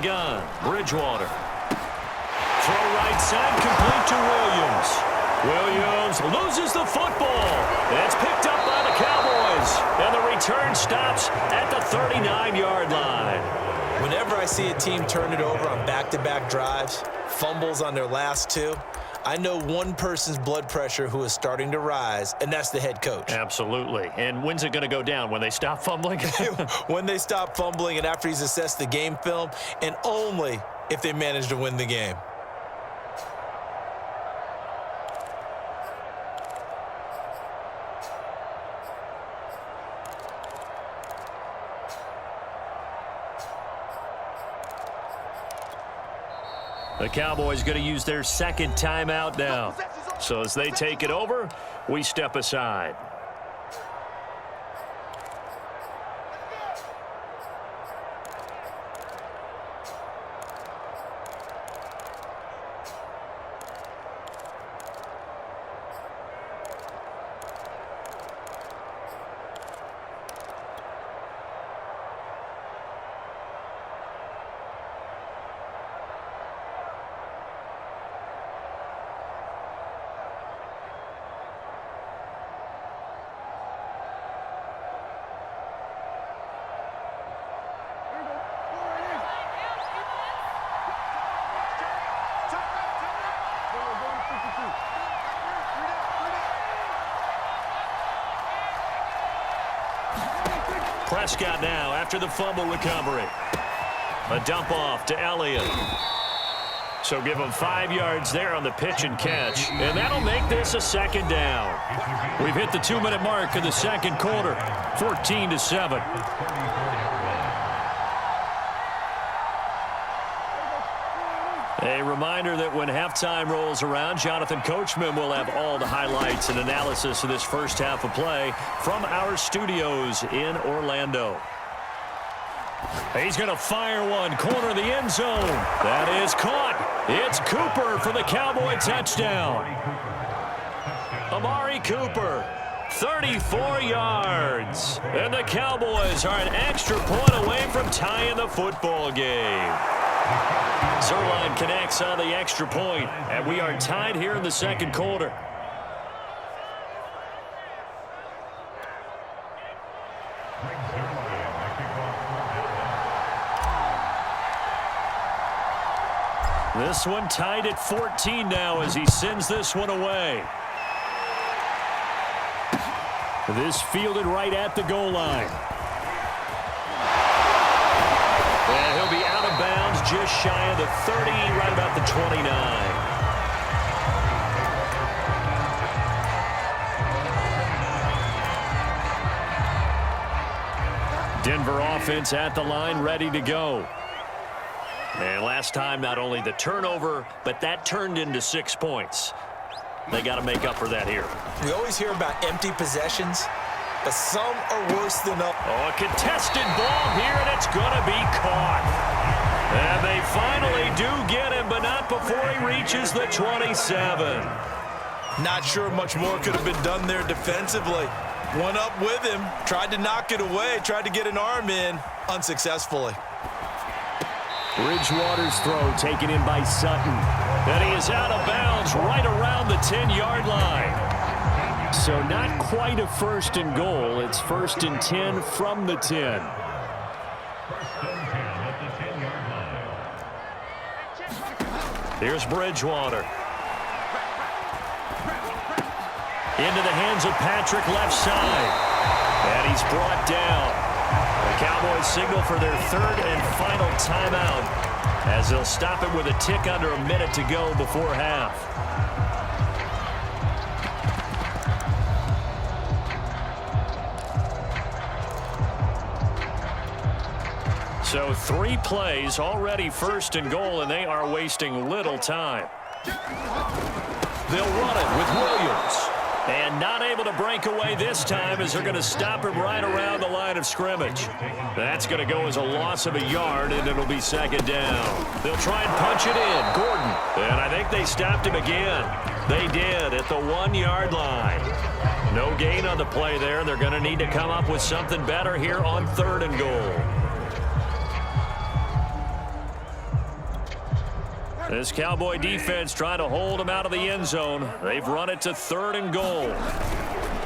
gun. Bridgewater. Throw right side, complete to Williams. Williams loses the football. It's picked up by the Cowboys. And the return stops at the 39-yard line. Whenever I see a team turn it over on back-to-back drives, fumbles on their last two, I know one person's blood pressure who is starting to rise, and that's the head coach. Absolutely. And when's it going to go down? When they stop fumbling? When they stop fumbling and after he's assessed the game film, and only if they manage to win the game. The Cowboys going to use their second timeout now. So as they take it over, we step aside. Prescott now after the fumble recovery. A dump off to Elliott. So give him 5 yards there on the pitch and catch. And that'll make this a second down. We've hit the 2-minute mark of the second quarter. 14-7. A reminder that when halftime rolls around, Jonathan Coachman will have all the highlights and analysis of this first half of play from our studios in Orlando. He's going to fire one, corner of the end zone. That is caught. It's Cooper for the Cowboy touchdown. Amari Cooper, 34 yards. And the Cowboys are an extra point away from tying the football game. Zuerlein connects on the extra point, and we are tied here in the second quarter. This one tied at 14 now as he sends this one away. This fielded right at the goal line. And he'll be out of bounds just shy of the 30, right about the 29. Denver offense at the line, ready to go. And last time, not only the turnover, but that turned into 6 points. They got to make up for that here. We always hear about empty possessions, but some are worse than others. Oh, a contested ball here, and it's going to be caught. And they finally do get him, but not before he reaches the 27. Not sure much more could have been done there defensively. One up with him, tried to knock it away, tried to get an arm in, unsuccessfully. Bridgewater's throw taken in by Sutton. And he is out of bounds right around the 10-yard line. So not quite a first and goal. It's 1st and 10 from the 10. Here's Bridgewater. Into the hands of Patrick left side. And he's brought down. The Cowboys signal for their 3rd and final timeout as they'll stop it with a tick under a minute to go before half. So 3 plays, already 1st and goal, and they are wasting little time. They'll run it with Williams. And not able to break away this time as they're going to stop him right around the line of scrimmage. That's going to go as a loss of a yard, and it'll be 2nd down. They'll try and punch it in. Gordon. And I think they stopped him again. They did at the 1-yard line. No gain on the play there. They're going to need to come up with something better here on 3rd and goal. This Cowboy defense trying to hold him out of the end zone. They've run it to 3rd and goal.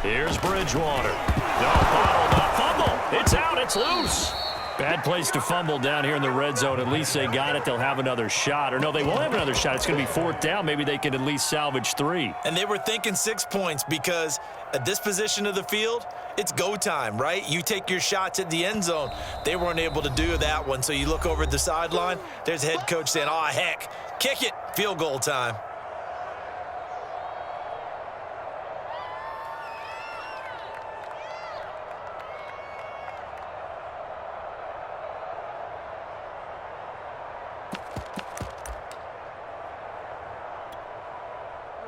Here's Bridgewater. No, bottled up. Fumble. It's out. It's loose. Bad place to fumble down here in the red zone. At least they got it. They'll have another shot. Or no, they won't have another shot. It's going to be 4th down. Maybe they can at least salvage 3. And they were thinking 6 points because at this position of the field, it's go time, right? You take your shots at the end zone. They weren't able to do that one. So you look over at the sideline. There's the head coach saying, oh, heck, kick it. Field goal time.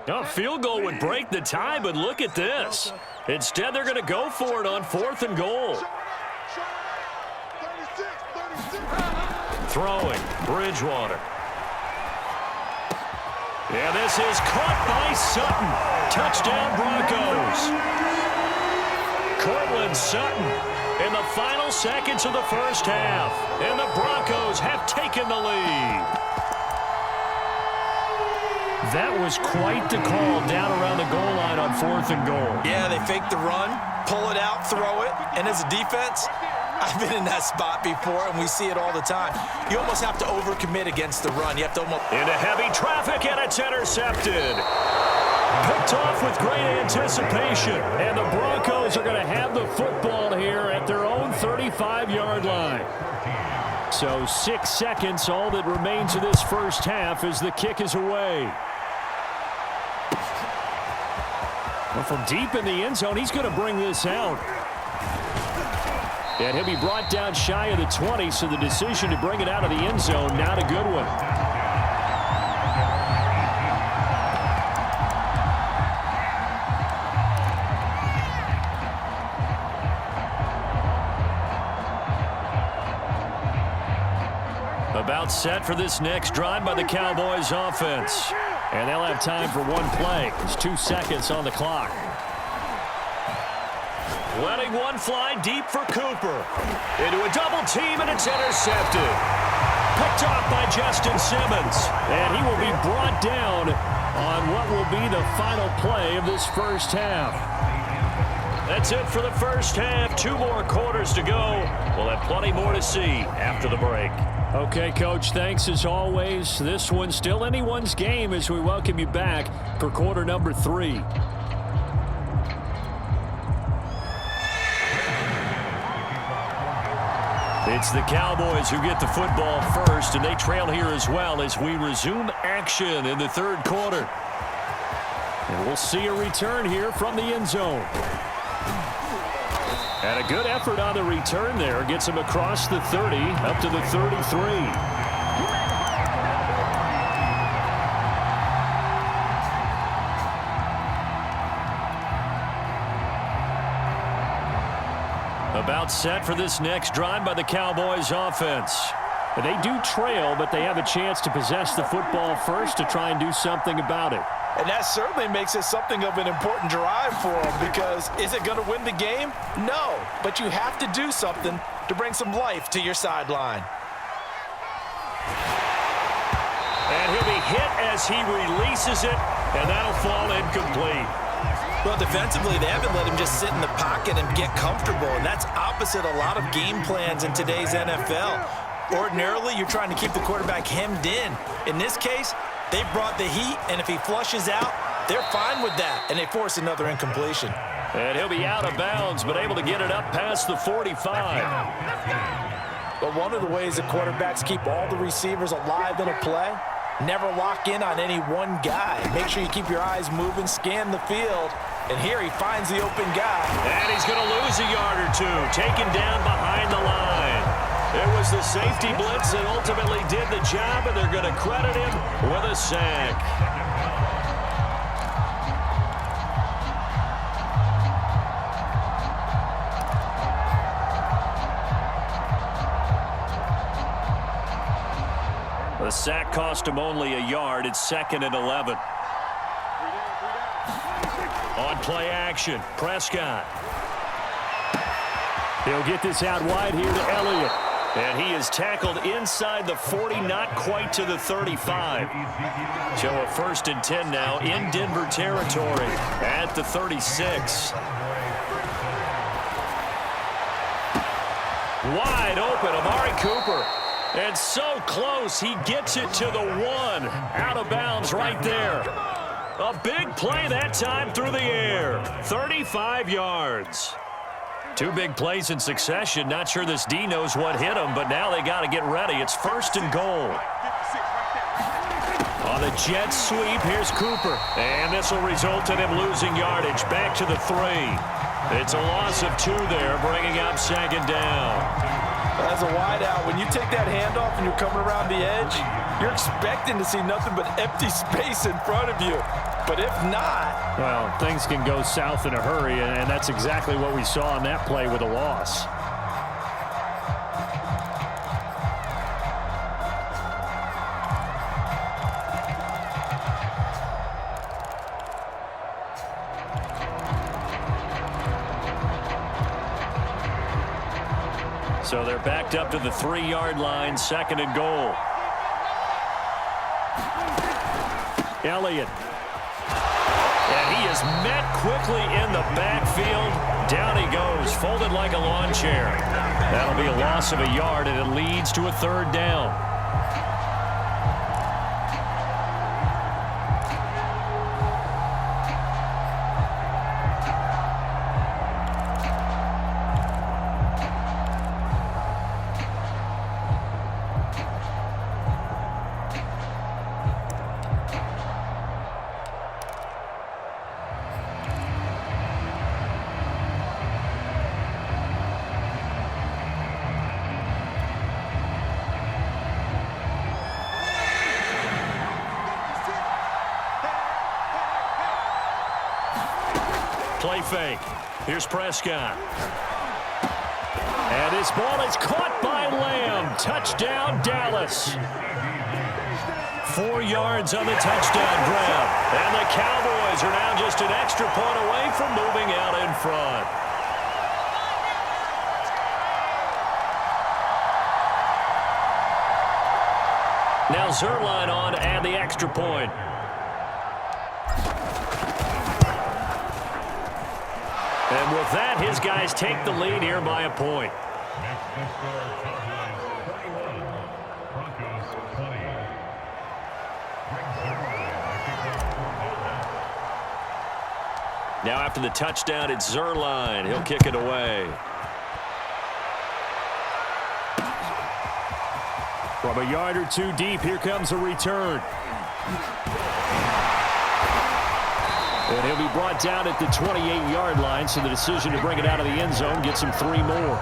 A field goal would break the tie, but look at this. Instead, they're going to go for it on 4th and goal. Throwing, Bridgewater. Yeah, this is caught by Sutton. Touchdown, Broncos. Cortland Sutton in the final seconds of the first half. And the Broncos have taken the lead. That was quite the call down around the goal line on 4th and goal. Yeah, they fake the run, pull it out, throw it, and as a defense, I've been in that spot before, and we see it all the time. You almost have to overcommit against the run. You have to almost... Into heavy traffic, and it's intercepted. Picked off with great anticipation, and the Broncos are going to have the football here at their own 35-yard line. So 6 seconds, all that remains of this first half as the kick is away. Well, from deep in the end zone, he's going to bring this out. And he'll be brought down shy of the 20, so the decision to bring it out of the end zone, not a good one. About set for this next drive by the Cowboys offense. And they'll have time for one play. There's 2 seconds on the clock. Letting one fly deep for Cooper. Into a double team, and it's intercepted. Picked off by Justin Simmons. And he will be brought down on what will be the final play of this first half. That's it for the first half. 2 more quarters to go. We'll have plenty more to see after the break. Okay, Coach, thanks as always. This one's still anyone's game as we welcome you back for quarter number 3. It's the Cowboys who get the football first, and they trail here as well as we resume action in the 3rd quarter. And we'll see a return here from the end zone. And a good effort on the return there. Gets him across the 30, up to the 33. About set for this next drive by the Cowboys offense. They do trail, but they have a chance to possess the football first to try and do something about it. And that certainly makes it something of an important drive for them, because is it going to win the game? No, but you have to do something to bring some life to your sideline. And he'll be hit as he releases it, and that'll fall incomplete. Well, defensively, they haven't let him just sit in the pocket and get comfortable, and that's opposite a lot of game plans in today's NFL. Ordinarily, you're trying to keep the quarterback hemmed in. In this case, they brought the heat, and if he flushes out, they're fine with that, and they force another incompletion. And he'll be out of bounds, but able to get it up past the 45. But one of the ways that quarterbacks keep all the receivers alive in a play, never lock in on any one guy. Make sure you keep your eyes moving, scan the field, and here he finds the open guy. And he's going to lose a yard or 2, taken down behind the line. It was the safety blitz that ultimately did the job, and they're going to credit him with a sack. The sack cost him only a yard. It's 2nd and 11. On play action, Prescott. He'll get this out wide here to Elliott. And he is tackled inside the 40, not quite to the 35. So a 1st and 10 now in Denver territory at the 36. Wide open, Amari Cooper. And so close, he gets it to the 1. Out of bounds right there. A big play that time through the air. 35 yards. 2 big plays in succession. Not sure this D knows what hit him, but now they got to get ready. It's 1st and goal. On the jet sweep, here's Cooper. And this will result in him losing yardage. Back to the 3. It's a loss of 2 there, bringing up 2nd down. As a wideout, when you take that handoff and you're coming around the edge, you're expecting to see nothing but empty space in front of you. But if not... Well, things can go south in a hurry, and that's exactly what we saw on that play with a loss. So they're backed up to the 3-yard line, 2nd and goal. Elliott. And he is met quickly in the backfield. Down he goes, folded like a lawn chair. That'll be a loss of a yard, and it leads to a 3rd down. Play fake. Here's Prescott. And his ball is caught by Lamb. Touchdown, Dallas. 4 yards on the touchdown grab. And the Cowboys are now just an extra point away from moving out in front. Now Zuerlein on to add the extra point. And with that, his guys take the lead here by a point. Now after the touchdown, it's Zuerlein. He'll kick it away. From a yard or 2 deep, here comes a return. And he'll be brought down at the 28-yard line, so the decision to bring it out of the end zone gets him 3 more.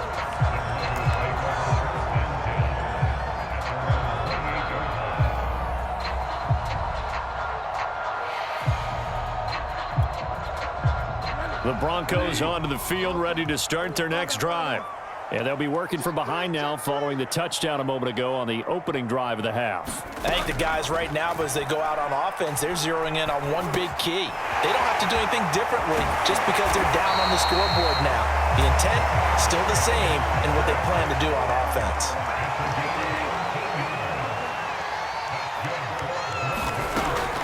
The Broncos onto the field, ready to start their next drive. And they'll be working from behind now following the touchdown a moment ago on the opening drive of the half. I think the guys right now, as they go out on offense, they're zeroing in on one big key. They don't have to do anything differently just because they're down on the scoreboard now. The intent, still the same in what they plan to do on offense.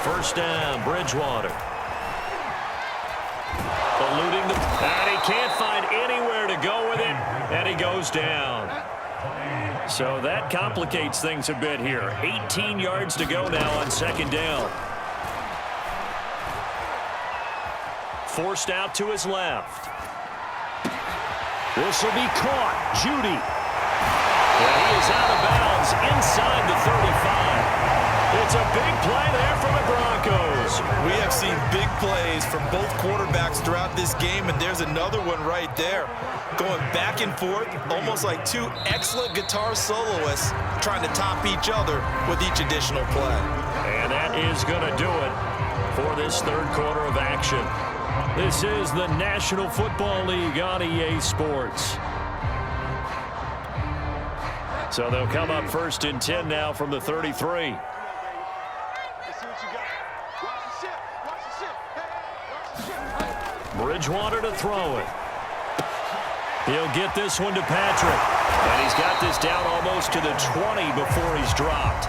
First down, Bridgewater. Eluding the... And he can't find anywhere to go with it, and he goes down. So that complicates things a bit here. 18 yards to go now on 2nd down. Forced out to his left. This will be caught. Judy. And he is out of bounds inside the 35. It's a big play there for the Broncos. We have seen big plays from both quarterbacks throughout this game, and there's another one right there. Going back and forth, almost like 2 excellent guitar soloists trying to top each other with each additional play. And that is going to do it for this 3rd quarter of action. This is the National Football League on EA Sports. So they'll come up 1st and 10 now from the 33. Bridgewater to throw it. He'll get this one to Patrick. And he's got this down almost to the 20 before he's dropped.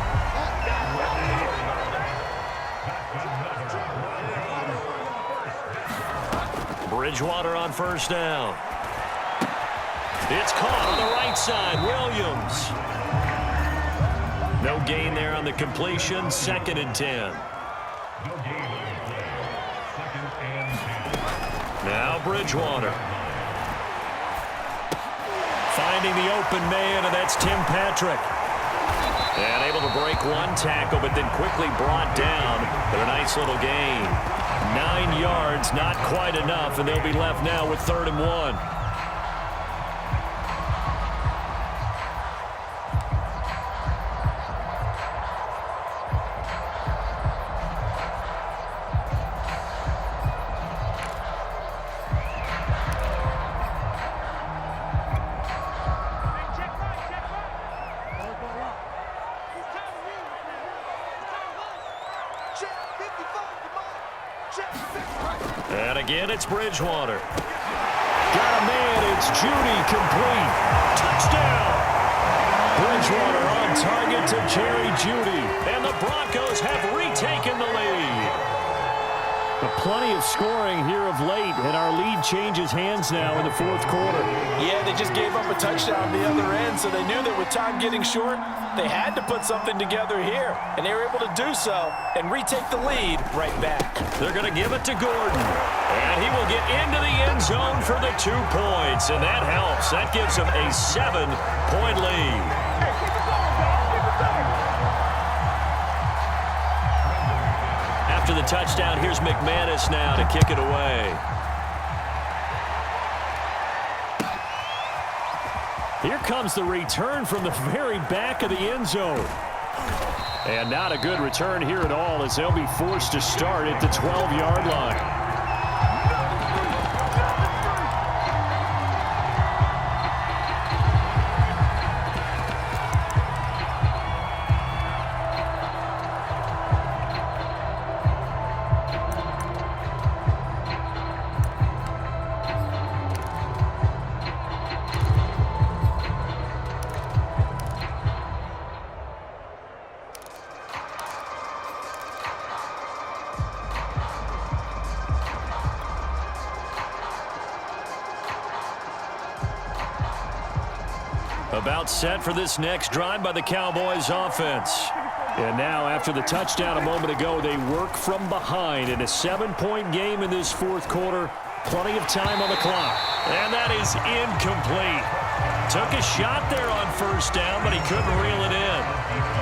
Bridgewater on first down. It's caught on the right side. Williams. No gain there on the completion. 2nd and 10. Now Bridgewater. Finding the open man, and that's Tim Patrick. And able to break one tackle, but then quickly brought down. But a nice little gain. 9 yards, not quite enough, and they'll be left now with 3rd and 1. And again, it's Bridgewater. Got a man, it's Judy, complete. Touchdown! Bridgewater on target to Jerry Judy. And the Broncos have retaken the lead. Plenty of scoring here of late, and our lead changes hands now in the 4th quarter. Yeah, they just gave up a touchdown the other end, so they knew that with time getting short, they had to put something together here, and they were able to do so and retake the lead right back. They're going to give it to Gordon, and he will get into the end zone for the 2 points, and that helps. That gives him a 7-point lead. After the touchdown, here's McManus now to kick it away. Here comes the return from the very back of the end zone. And not a good return here at all, as they'll be forced to start at the 12-yard line. About set for this next drive by the Cowboys offense. And now, after the touchdown a moment ago, they work from behind in a 7-point game in this 4th quarter. Plenty of time on the clock. And that is incomplete. Took a shot there on first down, but he couldn't reel it in.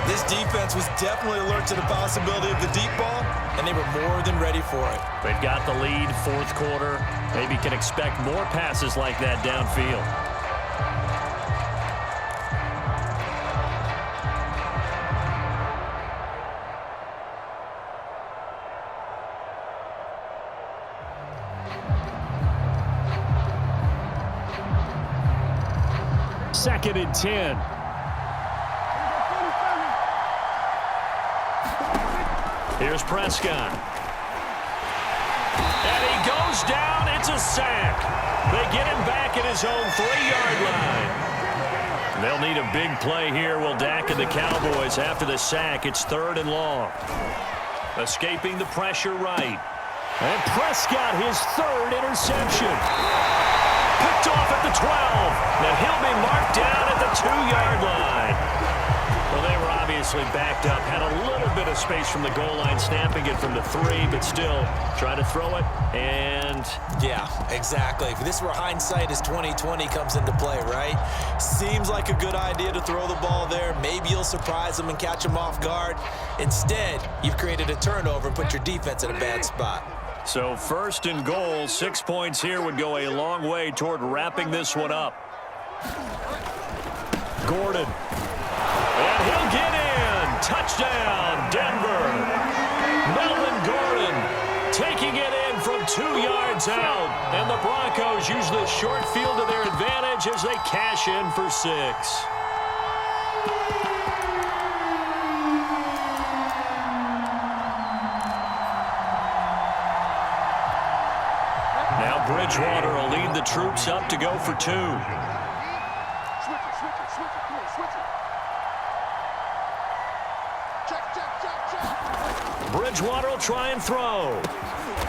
This defense was definitely alert to the possibility of the deep ball, and they were more than ready for it. They've got the lead, 4th quarter. Maybe can expect more passes like that downfield. Second and 10. Here's Prescott. And he goes down. It's a sack. They get him back at his own 3-yard line. They'll need a big play here, will Dak and the Cowboys. After the sack, it's 3rd and long. Escaping the pressure right. And Prescott, his 3rd interception. Picked off at the 12. Now he'll be marked down at the 2-yard line. Well, they were obviously backed up. Had a little bit of space from the goal line, snapping it from the 3, but still try to throw it. And yeah, exactly. If this were hindsight as 2020 comes into play, right? Seems like a good idea to throw the ball there. Maybe you'll surprise them and catch them off guard. Instead, you've created a turnover and put your defense in a bad spot. So 1st and goal, 6 points here would go a long way toward wrapping this one up. Gordon. And he'll get in. Touchdown, Denver. Melvin Gordon taking it in from 2 yards out. And the Broncos use the short field to their advantage as they cash in for 6. Bridgewater will lead the troops up to go for 2. Bridgewater will try and throw.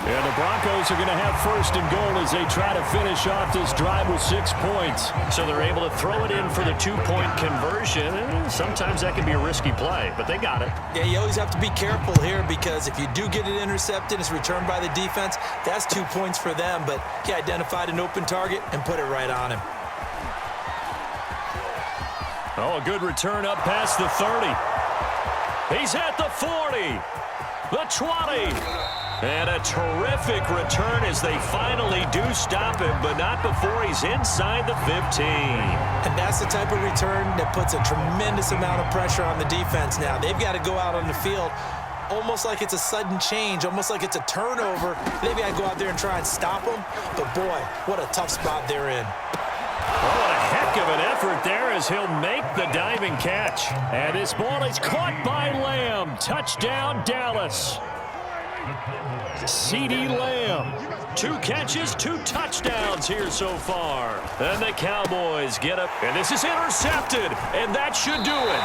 And the Broncos are going to have first and goal as they try to finish off this drive with 6 points. So they're able to throw it in for the 2-point conversion. Sometimes that can be a risky play, but they got it. Yeah, you always have to be careful here because if you do get it intercepted, it's returned by the defense, that's 2 points for them. But he identified an open target and put it right on him. Oh, a good return up past the 30. He's at the 40, the 20. And a terrific return as they finally do stop him, but not before he's inside the 15. And that's the type of return that puts a tremendous amount of pressure on the defense now. They've got to go out on the field almost like it's a sudden change, almost like it's a turnover. They've got to go out there and try and stop them. But, boy, what a tough spot they're in. Oh, what a heck of an effort there as he'll make the diving catch. And this ball is caught by Lamb. Touchdown, Dallas. CeeDee Lamb, 2 catches, 2 touchdowns here so far. And the Cowboys get up, and this is intercepted, and that should do it.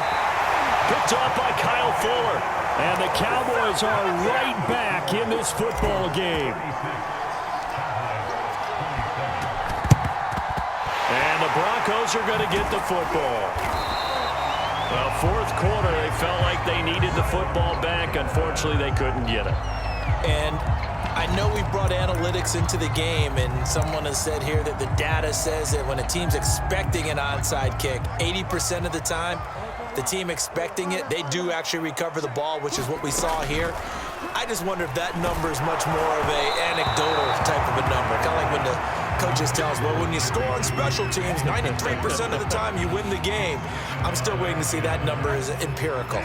Picked off by Kyle Fuller, and the Cowboys are right back in this football game. And the Broncos are going to get the football. Well, fourth quarter, they felt like they needed the football back. Unfortunately, they couldn't get it. And I know we brought analytics into the game, and someone has said here that the data says that when a team's expecting an onside kick, 80% of the time, the team expecting it, they do actually recover the ball, which is what we saw here. I just wonder if that number is much more of an anecdotal type of a number, kind of like when the coaches tell us, well, when you score on special teams, 93% of the time you win the game. I'm still waiting to see that number is empirical.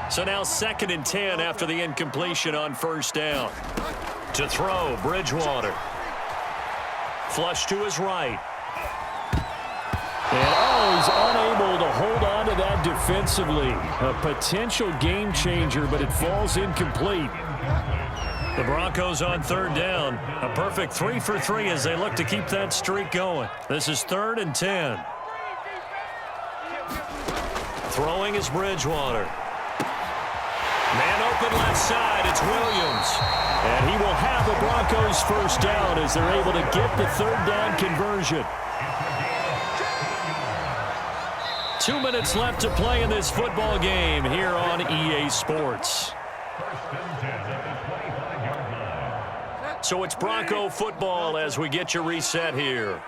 So now 2nd and 10 after the incompletion on first down. To throw, Bridgewater. Flush to his right. And, he's unable to hold on to that defensively. A potential game changer, but it falls incomplete. The Broncos on 3rd down. A perfect 3 for 3 as they look to keep that streak going. This is 3rd and 10. Throwing is Bridgewater. Man open left side, it's Williams. And he will have the Broncos first down as they're able to get the 3rd down conversion. 2 minutes left to play in this football game here on EA Sports. So it's Bronco football as we get you reset here.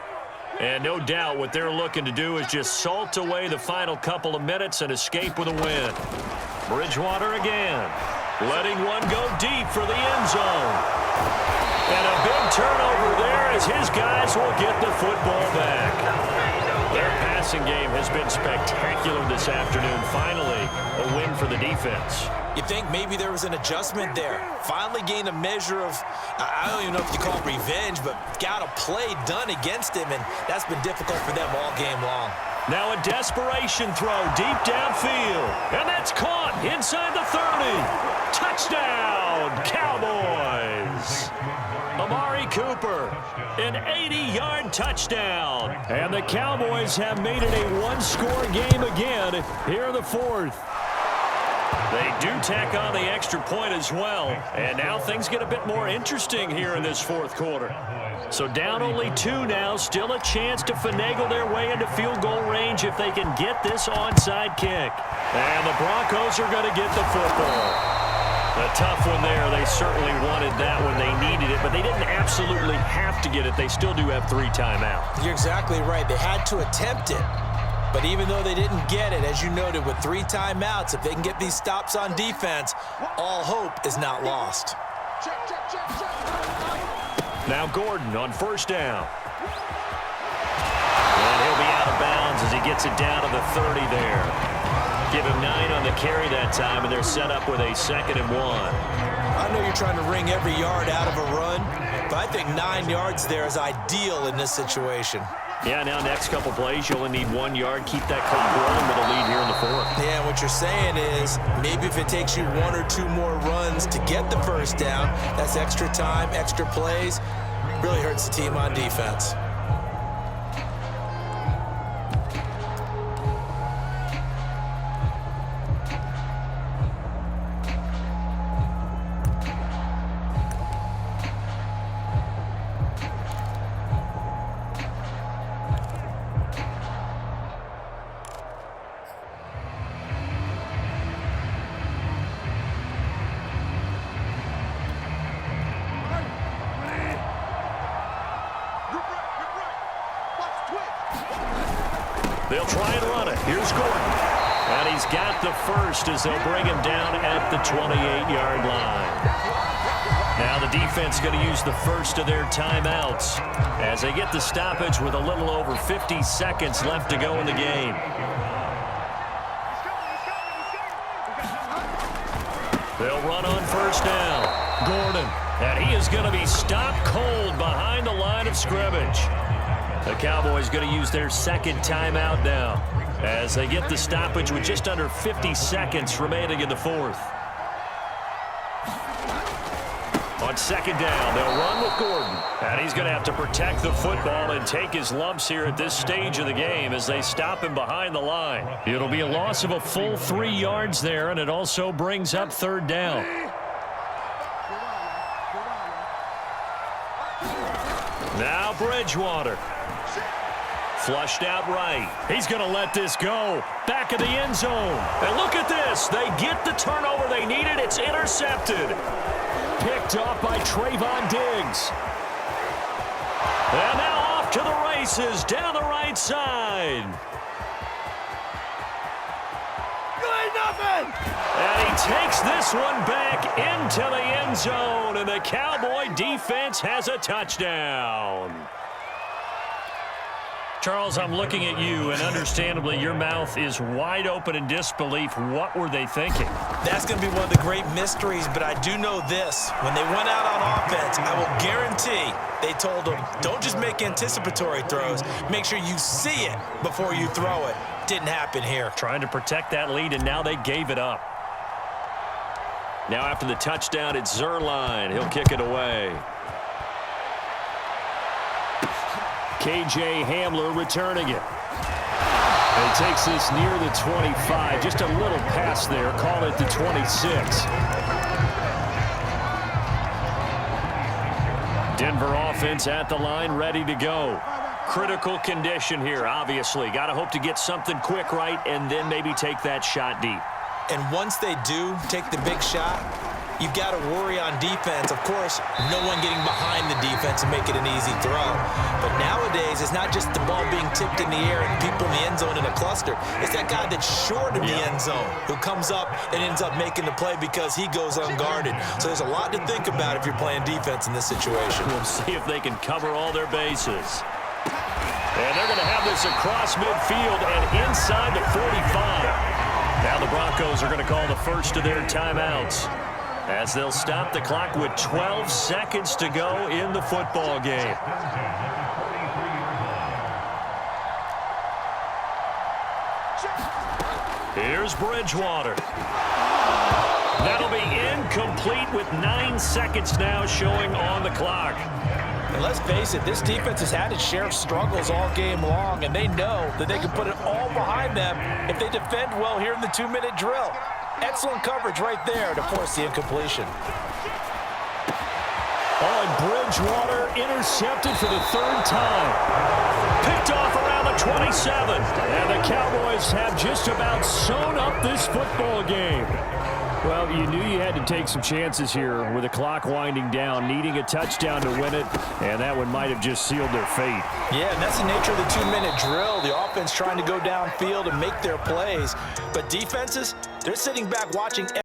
And no doubt what they're looking to do is just salt away the final couple of minutes and escape with a win. Bridgewater again, letting one go deep for the end zone. And a big turnover there as his guys will get the football back. Their passing game has been spectacular this afternoon. Finally, a win for the defense. You think maybe there was an adjustment there. Finally gained a measure of, I don't even know if you call it revenge, but got a play done against him, and that's been difficult for them all game long. Now a desperation throw deep downfield. And that's caught inside the 30. Touchdown, Cowboys. Amari Cooper, an 80-yard touchdown. And the Cowboys have made it a one-score game again here in the 4th. They do tack on the extra point as well. And now things get a bit more interesting here in this 4th quarter. So down only 2 now, still a chance to finagle their way into field goal range if they can get this onside kick. And the Broncos are going to get the football. A tough one there. They certainly wanted that when they needed it, but they didn't absolutely have to get it. They still do have 3 timeouts. You're exactly right. They had to attempt it. But even though they didn't get it, as you noted, with 3 timeouts, if they can get these stops on defense, all hope is not lost. Now Gordon on first down. And he'll be out of bounds as he gets it down to the 30 there. Give him 9 on the carry that time, and they're set up with a 2nd and 1. I know you're trying to wring every yard out of a run, but I think 9 yards there is ideal in this situation. Yeah, now next couple plays, you only need 1 yard. Keep that clock rolling with a lead here in the 4th. Yeah, what you're saying is maybe if it takes you 1 or 2 more runs to get the first down, that's extra time, extra plays, really hurts the team on defense. They'll try and run it. Here's Gordon. And he's got the first as they'll bring him down at the 28-yard line. Now the defense going to use the first of their timeouts as they get the stoppage with a little over 50 seconds left to go in the game. They'll run on first down. Gordon. And he is going to be stopped cold behind the line of scrimmage. The Cowboys going to use their second timeout now as they get the stoppage with just under 50 seconds remaining in the fourth. On second down, they'll run with Gordon. And he's going to have to protect the football and take his lumps here at this stage of the game as they stop him behind the line. It'll be a loss of a full 3 yards there, and it also brings up third down. Now Bridgewater. Flushed out right. He's going to let this go. Back of the end zone. And look at this. They get the turnover they needed. It's intercepted. Picked off by Trayvon Diggs. And now off to the races down the right side. And he takes this one back into the end zone. And the Cowboy defense has a touchdown. Charles, I'm looking at you, and understandably, your mouth is wide open in disbelief. What were they thinking? That's going to be one of the great mysteries, but I do know this. When they went out on offense, I will guarantee they told them, don't just make anticipatory throws. Make sure you see it before you throw it. Didn't happen here. Trying to protect that lead, and now they gave it up. Now after the touchdown, it's Zuerlein. He'll kick it away. KJ Hamler returning it. And he takes this near the 25. Just a little pass there. Call it the 26. Denver offense at the line, ready to go. Critical condition here, obviously. Got to hope to get something quick right and then maybe take that shot deep. And once they do take the big shot, you've got to worry on defense. Of course, no one getting behind the defense and make it an easy throw. But nowadays, it's not just the ball being tipped in the air and people in the end zone in a cluster. It's that guy that's short of the end zone who comes up and ends up making the play because he goes unguarded. So there's a lot to think about if you're playing defense in this situation. We'll see if they can cover all their bases. And they're going to have this across midfield and inside the 45. Now the Broncos are going to call the first of their timeouts as they'll stop the clock with 12 seconds to go in the football game. Here's Bridgewater. That'll be incomplete with 9 seconds now showing on the clock. And let's face it, this defense has had its share of struggles all game long, and they know that they can put it all behind them if they defend well here in the 2-minute drill. Excellent coverage right there to force the incompletion. On Bridgewater, intercepted for the third time. Picked off around the 27. And the Cowboys have just about sewn up this football game. Well, you knew you had to take some chances here with the clock winding down, needing a touchdown to win it, and that one might have just sealed their fate. Yeah, and that's the nature of the 2-minute drill. The offense trying to go downfield and make their plays. But defenses, they're sitting back watching